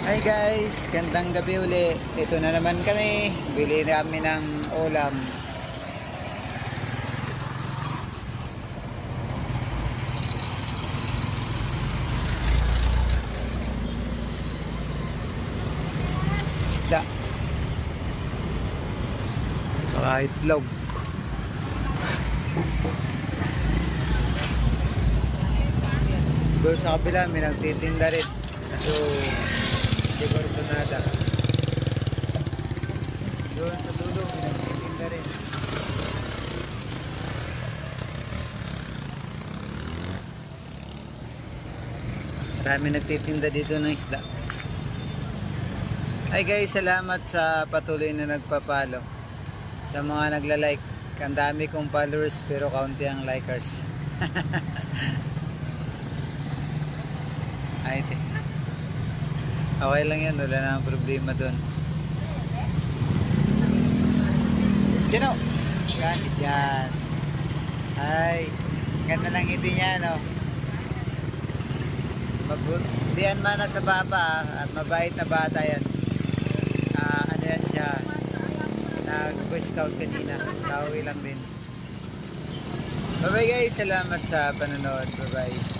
Hi guys, gandang gabi uli. Ito na naman kami. Bili namin ng ulam. Isda. Tsaka itlog. Doon sa kabila may nagtitinda rin. So, hindi ko resonada. Doon sa dulo may nagtitinda rin. Marami nagtitinda dito ng isda. Hi guys, salamat sa patuloy na nagpapalo. Sa mga nagla-like. Ang dami kong followers pero kaunti ang likers. Ay, okay lang yan, wala na ang problema doon. Sino? Kasi dyan. Ay, ganda ng ngiti niya, no? Mabutihan man na sa baba at mabait na bata yan. Ano yan siya? Nag-boy scout kanina. Kauwi lang din. Bye bye guys, salamat sa panonood. Bye bye.